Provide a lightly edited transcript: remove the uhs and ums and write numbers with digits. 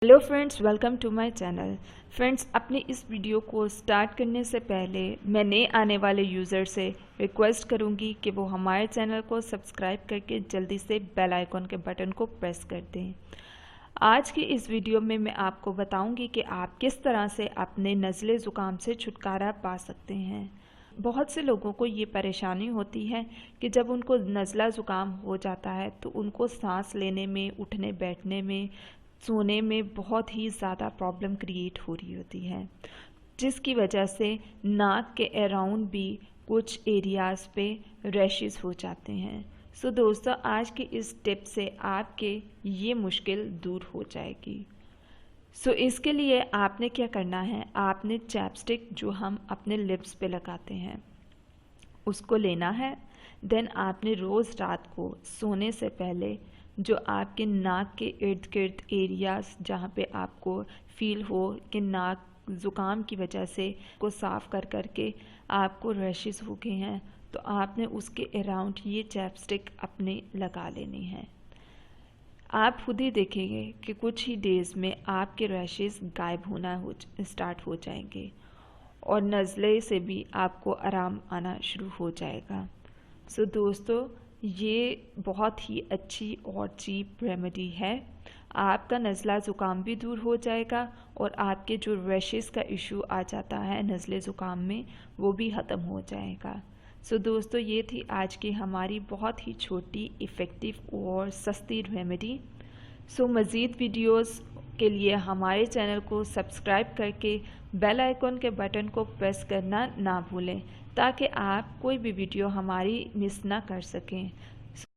Hello friends, welcome to my channel. Friends, अपनी इस video को स्टार्ट करने से पहले मैं नए आने वाले यूज़र से रिक्वेस्ट करूंगी कि वो हमारे चैनल को सब्सक्राइब करके जल्दी से बेल आइकॉन के बटन को प्रेस कर दें। आज की इस वीडियो में मैं आपको बताऊंगी कि आप किस तरह से अपने नज़ले ज़ुकाम से छुटकारा पा सकते हैं। बहुत से लोगों को ये परेशानी होती है कि जब उनको नज़ला ज़ुकाम हो जाता है तो उनको सांस लेने में, उठने बैठने में, सोने में बहुत ही ज़्यादा प्रॉब्लम क्रिएट हो रही होती है, जिसकी वजह से नाक के अराउंड भी कुछ एरियाज़ पे रैशेस हो जाते हैं। सो दोस्तों, आज के इस टिप से आपके ये मुश्किल दूर हो जाएगी। इसके लिए आपने क्या करना है, आपने चैपस्टिक जो हम अपने लिप्स पे लगाते हैं उसको लेना है। देन आपने रोज़ रात को सोने से पहले जो आपके नाक के इर्द गिर्द एरियाज़ जहाँ पे आपको फील हो कि नाक ज़ुकाम की वजह से को साफ़ कर करके आपको रैशेस हो गए हैं, तो आपने उसके अराउंड ये चैपस्टिक अपने लगा लेनी है। आप खुद ही देखेंगे कि कुछ ही डेज़ में आपके रैशेस गायब होना स्टार्ट हो जाएंगे और नज़ले से भी आपको आराम आना शुरू हो जाएगा। दोस्तों, ये बहुत ही अच्छी और चीप रेमेडी है। आपका नज़ला ज़ुकाम भी दूर हो जाएगा और आपके जो रैशेस का इशू आ जाता है नज़ले ज़ुकाम में, वो भी ख़त्म हो जाएगा। दोस्तों, ये थी आज की हमारी बहुत ही छोटी, इफ़ेक्टिव और सस्ती रेमेडी। मज़ीद वीडियोस के लिए हमारे चैनल को सब्सक्राइब करके बेल आइकॉन के बटन को प्रेस करना ना भूलें, ताकि आप कोई भी वीडियो हमारी मिस ना कर सकें।